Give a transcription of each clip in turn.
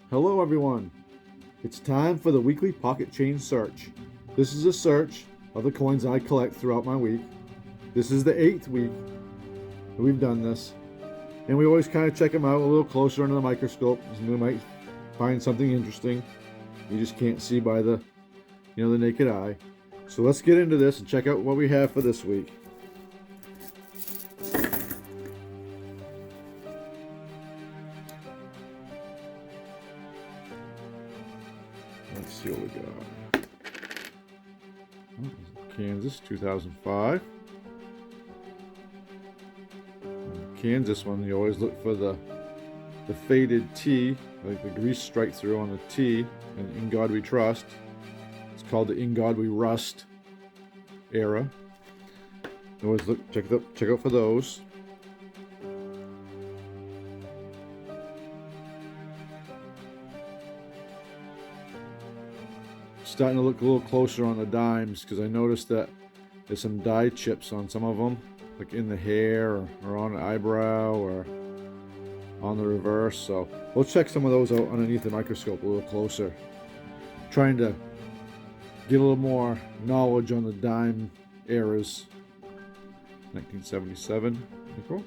Hello everyone, it's time for the weekly pocket change search. This is a search of the coins I collect throughout my week. This is the 8th week that we've done this, and we always kind of check them out a little closer under the microscope, because we might find something interesting you just can't see by the naked eye. So let's get into this and check out what we have for this week. Let's see what we got. Kansas 2005. Kansas one, you always look for the faded T, like the grease strike through on the T, and In God We Trust. It's called the In God We Rust era. You always check out for those. Starting to look a little closer on the dimes because I noticed that there's some dye chips on some of them, like in the hair or on the eyebrow or on the reverse. So we'll check some of those out underneath the microscope a little closer, trying to get a little more knowledge on the dime eras. 1977 nickel.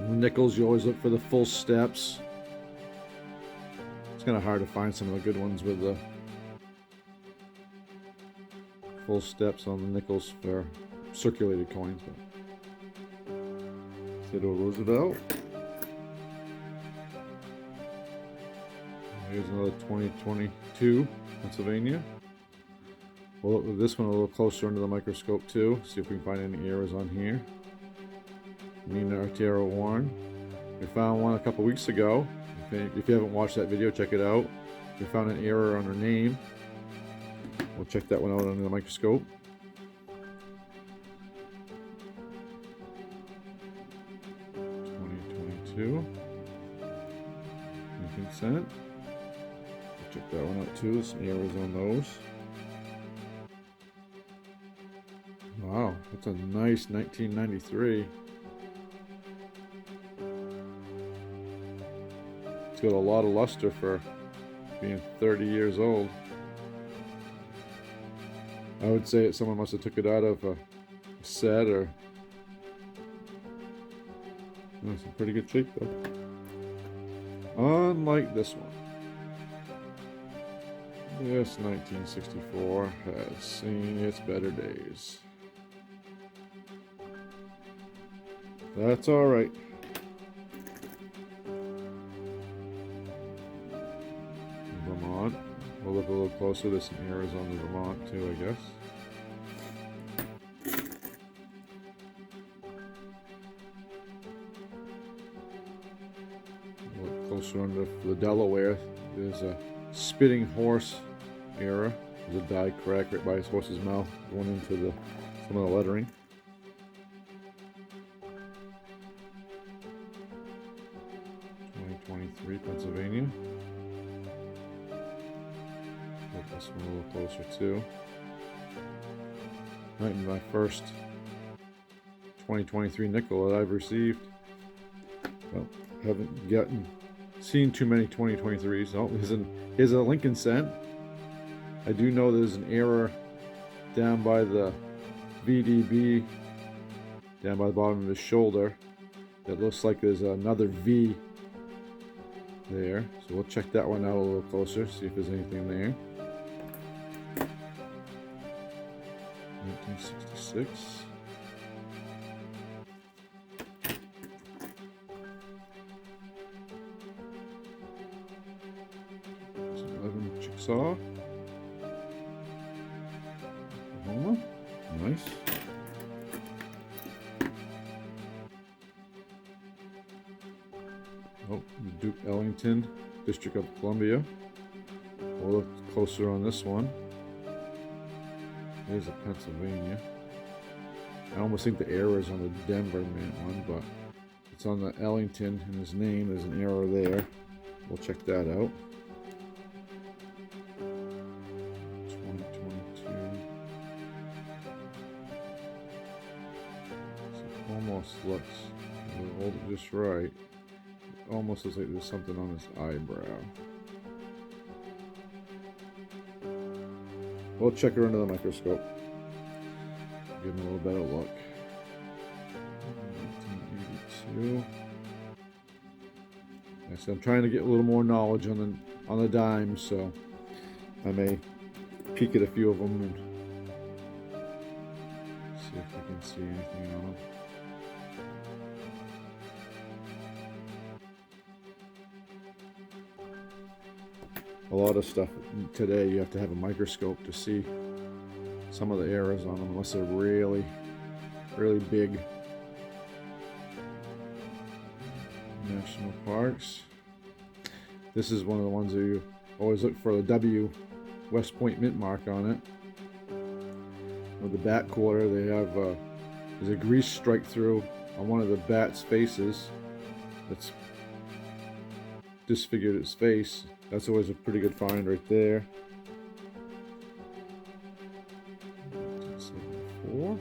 Nickels, you always look for the full steps. It's kind of hard to find some of the good ones with the full steps on the nickels for circulated coins. Theodore Roosevelt. Here's another 2022 Pennsylvania. We'll look at this one a little closer under the microscope too, see if we can find any errors on here. Nina Artero Warren. We found one a couple weeks ago. If you haven't watched that video, check it out. We found an error on her name. We'll check that one out under the microscope. $20.22. Consent. We'll check that one out too. Some errors on those. Wow, that's a nice 1993. It's got a lot of luster for being 30 years old. I would say that someone must have took it out of a set or... It's in pretty good shape though. Unlike this one. This 1964 has seen its better days. That's alright. Vermont. We'll look a little closer. There's some errors on the Vermont too, I guess. Look closer under the Delaware. There's a spitting horse error. There's a die crack right by his horse's mouth going into some of the lettering. Pennsylvania. Look this one a little closer too. Might be my first 2023 nickel that I've received. Well, haven't seen too many 2023s. Oh, here's a Lincoln cent. I do know there's an error down by the VDB, down by the bottom of his shoulder. That looks like there's another V there, so we'll check that one out a little closer, see if there's anything there. 1966. There's 11 Chickasaw. Oklahoma. Nice. Oh, Duke Ellington, District of Columbia. We'll look closer on this one. Here's a Pennsylvania. I almost think the error is on the Denver one, but it's on the Ellington in his name. There's an error there. We'll check that out. 2022. So almost looks, hold it just right. almost looks like there's something on his eyebrow. We'll check her under the microscope. Give him a little better look. 1982. Like I said, I'm trying to get a little more knowledge on the dimes, so I may peek at a few of them and see if I can see anything on them. A lot of stuff today you have to have a microscope to see some of the errors on them, unless they're really, really big. National parks. This is one of the ones that you always look for the W West Point mint mark on it. With the bat quarter, they have there's a grease strike through on one of the bat's faces that's disfigured its face. That's always a pretty good find right there. 1974.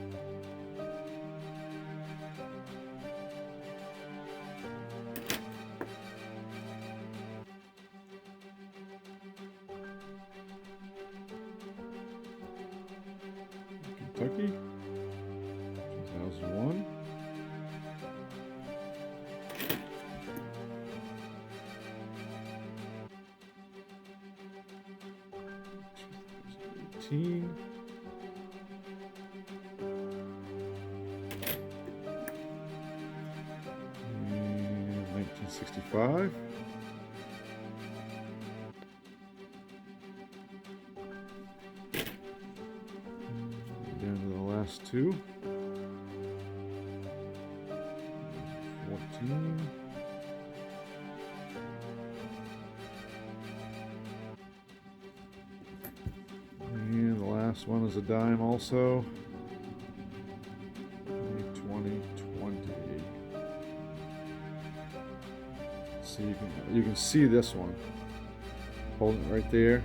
Kentucky. 2001. And 1965. Down to the last two. 14. And the last one is a dime also. 2020. So you can see this one. Holding it right there.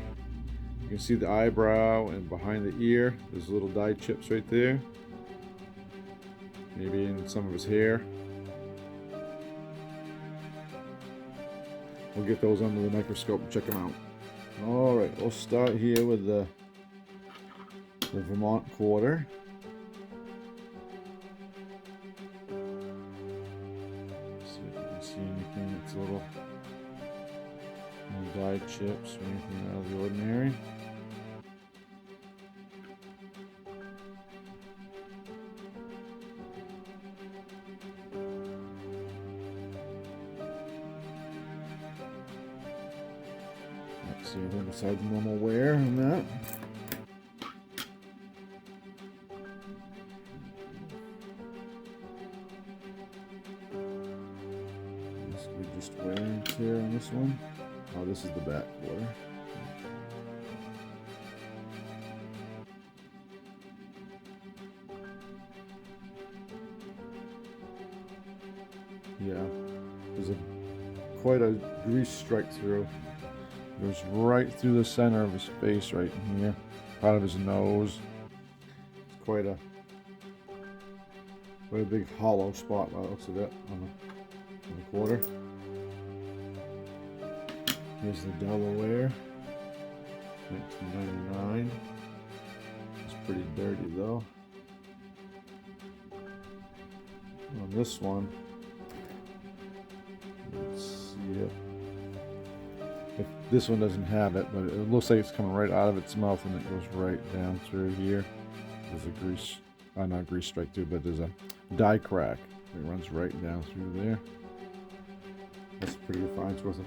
You can see the eyebrow and behind the ear. There's little dye chips right there. Maybe in some of his hair. We'll get those under the microscope and check them out. Alright, we'll start here with the Vermont quarter. See if you can see anything that's a little dyed chips or anything out of the ordinary. Let's see anything besides normal wear on that. Just wear and tear on this one. Oh, this is the back quarter. Yeah, there's quite a grease strike through. It goes right through the center of his face, right in here, part of his nose. It's quite a big hollow spot by the looks of it on the quarter. Here's the Delaware, 1999. It's pretty dirty though. On this one, let's see it. If this one doesn't have it, but it looks like it's coming right out of its mouth and it goes right down through here. There's a grease, not grease strike through, but there's a dye crack. It runs right down through there. That's a pretty good find. It's worth it.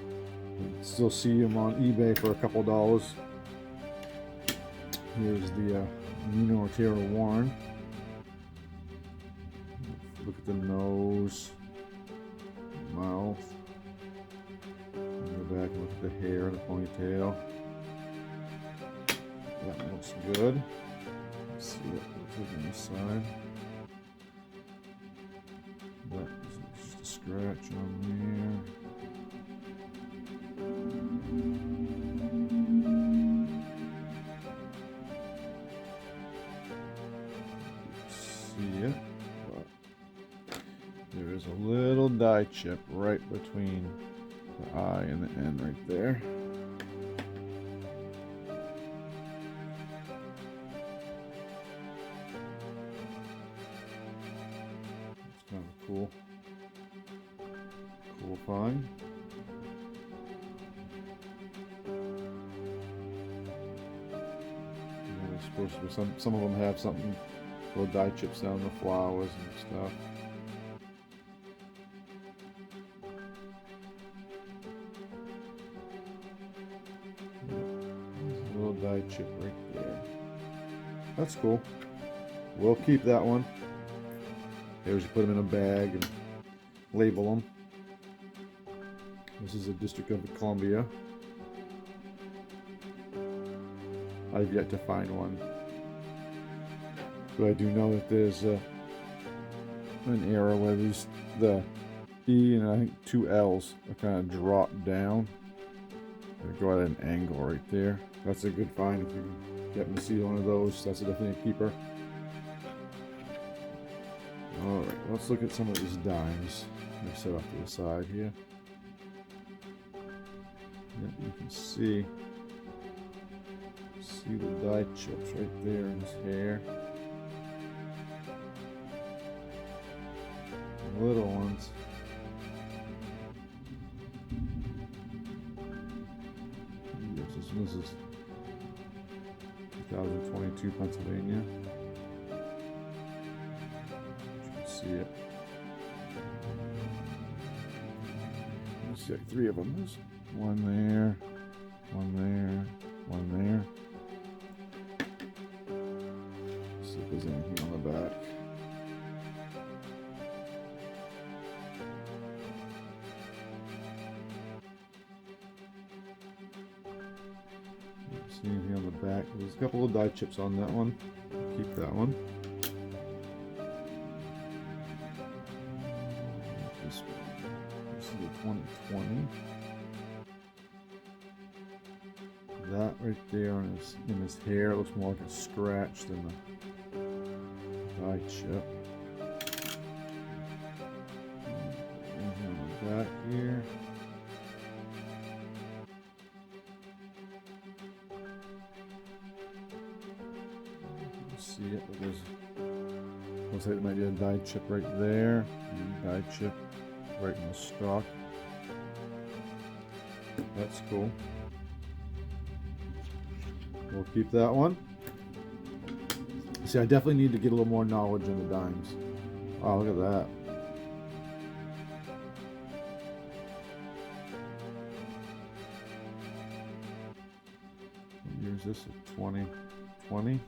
Still see them on eBay for a couple dollars. Here's the Nino Otero Warren. Look at the nose, mouth. Go back and look at the hair and the ponytail. That looks good. Let's see what looks like on this side. That is just a scratch on there. See it, but there is a little die chip right between the eye and the N right there. It's kind of cool. Cool find. Supposed to be some of them have something, little die chips down the flowers and stuff. There's a little die chip right there. That's cool. We'll keep that one. Here's you put them in a bag and label them. This is the District of Columbia. I've yet to find one, but I do know that there's an era where the E and I think 2 L's are kind of dropped down. They go at an angle right there. That's a good find if you get to see one of those. That's definitely a keeper. All right, let's look at some of these dimes. Let me set off to the side here. Yep, you can see the die chips right there in his hair. The little ones. This is 2022 Pennsylvania. You can see it. Let's see, like 3 of them. There's one there, one there, one there. See if there's anything on the back. Don't see anything on the back. There's a couple of die chips on that one. Keep that one. This one. This is a 2020. That right there in his hair looks more like a scratch than a die chip. Anything on the back here. You can see it, but there's looks like there might be a die chip right there, and a die chip right in the stalk. That's cool. We'll keep that one. See, I definitely need to get a little more knowledge on the dimes. Oh, look at that. What year is this? 2020?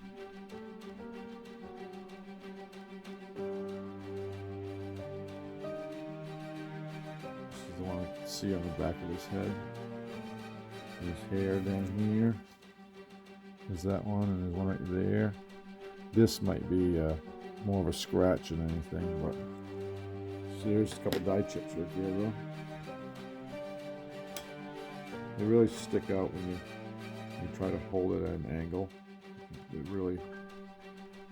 This is the one I can see on the back of his head. His hair down here. There's that one, and there's one right there. This might be more of a scratch than anything, but so there's a couple die chips right there, though. They really stick out when you try to hold it at an angle. It really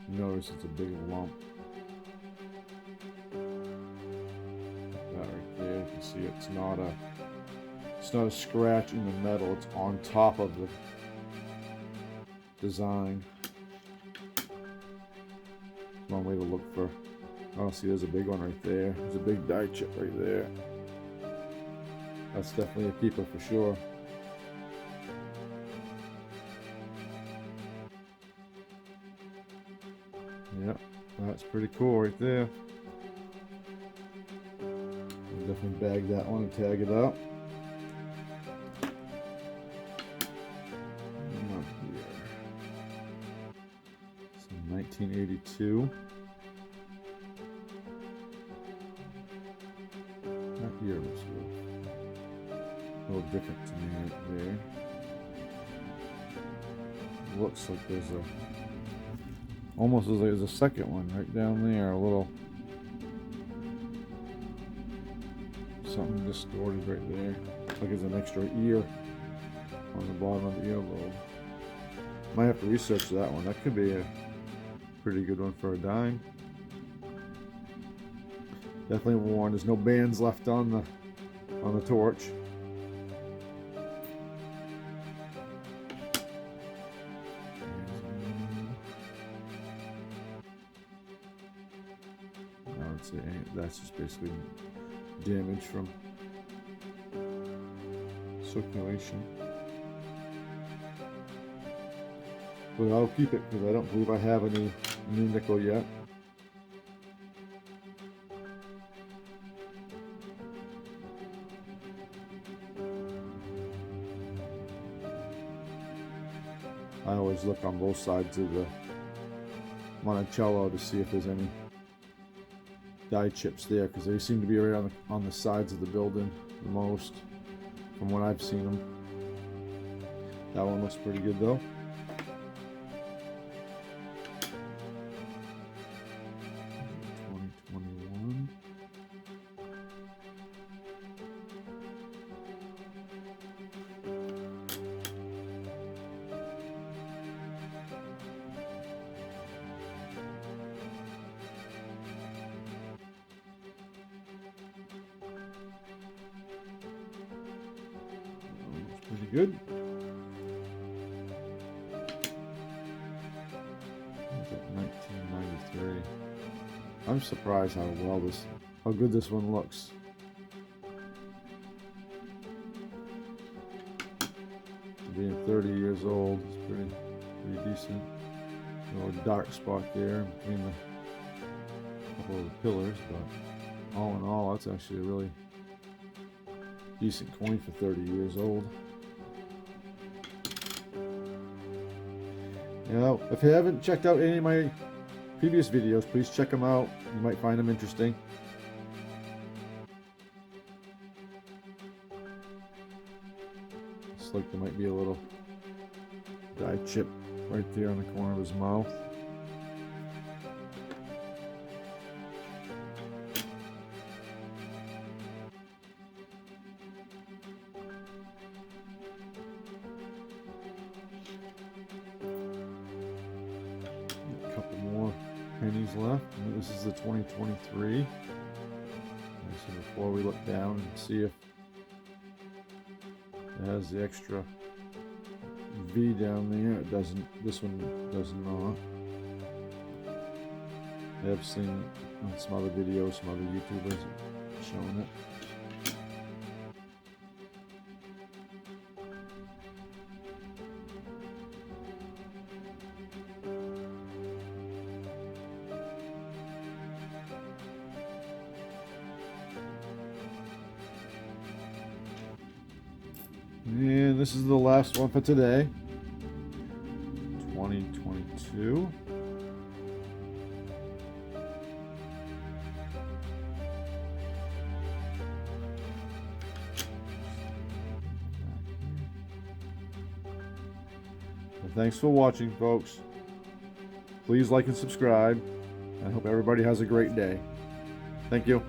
notice it's a big lump. That right there, you can see it's not a scratch in the metal. It's on top of the design. One way to look for. Oh, see, there's a big one right there. There's a big die chip right there. That's definitely a keeper for sure. Yep, that's pretty cool right there. I'll definitely bag that one and tag it up. 1982. That year was a little different to me right there. Looks like there's almost as like there's a second one right down there, a little something distorted right there. Like there's an extra ear on the bottom of the earlobe. Might have to research that one. That could be a pretty good one for a dime. Definitely worn. There's no bands left on the torch. I would say that's just basically damage from circulation. But I'll keep it because I don't believe I have any new nickel yet. I always look on both sides of the Monticello to see if there's any die chips there, because they seem to be right on the sides of the building the most, from what I've seen them. That one looks pretty good though. Pretty good. What's that, 1993. I'm surprised how good this one looks. Being 30 years old, it's pretty decent. A little dark spot there between the couple of the pillars, but all in all, that's actually a really decent coin for 30 years old. Now, if you haven't checked out any of my previous videos, please check them out. You might find them interesting. Looks like there might be a little die chip right there on the corner of his mouth. Couple more pennies left. This is the 2023. So before we look down and see if it has the extra V down there, it doesn't. This one does not. I have seen it on some other videos, some other YouTubers showing it. And this is the last one for today. 2022. Well, thanks for watching, folks. Please like and subscribe. I hope everybody has a great day. Thank you.